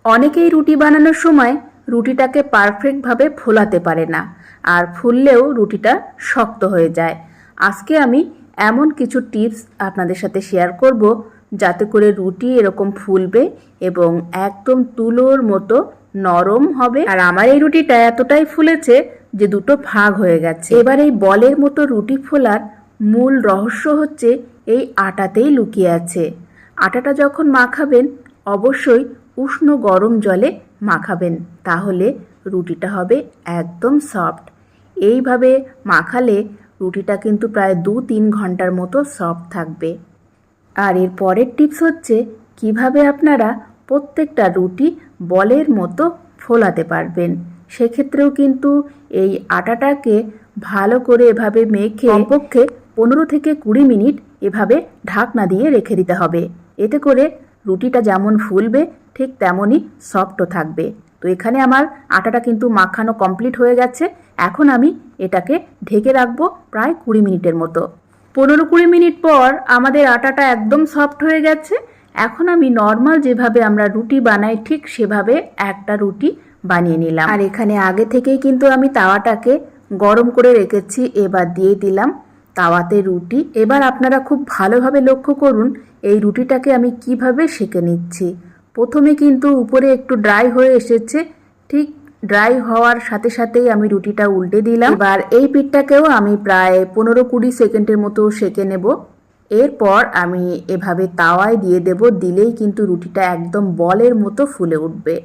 অনেকেই রুটি বানানোর সময় রুটিটাকে পারফেক্টভাবে ফোলাতে পারে না, আর ফুললেও রুটিটা শক্ত হয়ে যায়। আজকে আমি এমন কিছু টিপস আপনাদের সাথে শেয়ার করব যাতে করে রুটি এরকম ফুলবে এবং একদম তুলোর মতো নরম হবে। আর আমার এই রুটিটা এতটাই ফুলেছে যে দুটো ভাগ হয়ে গেছে। এবার এই বলের মতো রুটি ফোলার মূল রহস্য হচ্ছে এই আটাতেই লুকিয়ে আছে। আটাটা যখন মাখাবেন অবশ্যই উষ্ণ গরম জলে মাখাবেন, তাহলে রুটিটা হবে একদম সফট। এইভাবে মাখালে রুটিটা কিন্তু প্রায় 2-3 ঘন্টার মতো সফট থাকবে। আর এর পরের টিপস হচ্ছে কিভাবে আপনারা প্রত্যেকটা রুটি বলের মতো ফোলাতে পারবেন। সেক্ষেত্রেও কিন্তু এই আটাটাকে ভালো করে এভাবে মেখে কমপক্ষে 15 থেকে 20 মিনিট এভাবে ঢাকনা দিয়ে রেখে দিতে হবে। এতে করে রুটিটা যেমন ফুলবে ঠিক তেমনই সফটও থাকবে। তো এখানে আমার আটাটা কিন্তু মাখানো কমপ্লিট হয়ে গেছে। এখন আমি এটাকে ঢেকে রাখবো প্রায় 20 মিনিটের মতো। 15-20 মিনিট পর আমাদের আটাটা একদম সফট হয়ে গেছে। এখন আমি নর্মাল যেভাবে আমরা রুটি বানাই ঠিক সেভাবে একটা রুটি বানিয়ে নিলাম। আর এখানে আগে থেকেই কিন্তু আমি তাওয়াটাকে গরম করে রেখেছি। এবার দিয়ে দিলাম তাওয়াতে রুটি। এবার আপনারা খুব ভালোভাবে লক্ষ্য করুন এই রুটিটাকে আমি কিভাবে সেঁকে নিচ্ছি। প্রথমে কিন্তু উপরে একটু ড্রাই হয়ে এসেছে, ঠিক ড্রাই হওয়ার সাথে সাথেই আমি রুটিটা উল্টে দিলাম। এবার এই পিঠটাকেও আমি প্রায় 15-20 সেকেন্ডের মতো সেঁকে নেব। এরপর আমি এভাবে তাওয়ায় দিয়ে দেব, দিলেই কিন্তু রুটিটা একদম বলের মতো ফুলে উঠবে।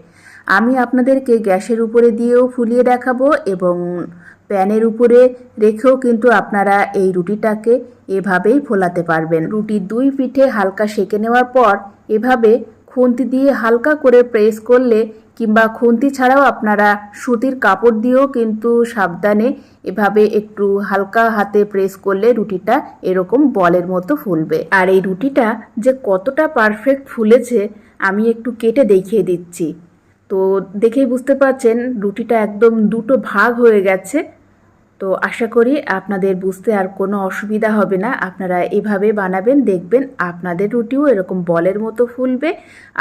আমি আপনাদেরকে গ্যাসের উপরে দিয়েও ফুলিয়ে দেখাবো এবং প্যানের উপরে রেখেও কিন্তু আপনারা এই রুটিটাকে এভাবেই ফোলাতে পারবেন। রুটির 2 পিঠে হালকা সেঁকে নেওয়ার পর এভাবে খুন্তি দিয়ে হালকা করে প্রেস করলে, কিংবা খুন্তি ছাড়াও আপনারা সুতির কাপড় দিয়েও কিন্তু সাবধানে এভাবে একটু হালকা হাতে প্রেস করলে রুটিটা এরকম বলের মতো ফুলবে। আর এই রুটিটা যে কতটা পারফেক্ট ফুলেছে আমি একটু কেটে দেখিয়ে দিচ্ছি। তো দেখেই বুঝতে পারছেন রুটিটা একদম দুটো ভাগ হয়ে গেছে। তো আশা করি আপনাদের বুঝতে আর কোনো অসুবিধা হবে না। আপনারা এভাবে বানাবেন, দেখবেন আপনাদের রুটিও এরকম বলের মতো ফুলবে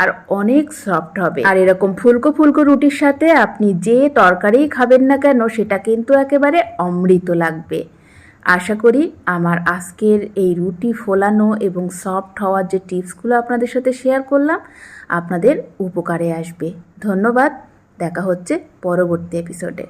আর অনেক সফট হবে। আর এরকম ফুলকো ফুলকো রুটির সাথে আপনি যে তরকারি খাবেন না কেন সেটা কিন্তু একেবারে অমৃত লাগবে। আশা করি আমার আজকের এই রুটি ফোলানো এবং সফট হওয়ার যে টিপসগুলো আপনাদের সাথে শেয়ার করলাম আপনাদের উপকারে আসবে। ধন্যবাদ। দেখা হচ্ছে পরবর্তী এপিসোডে।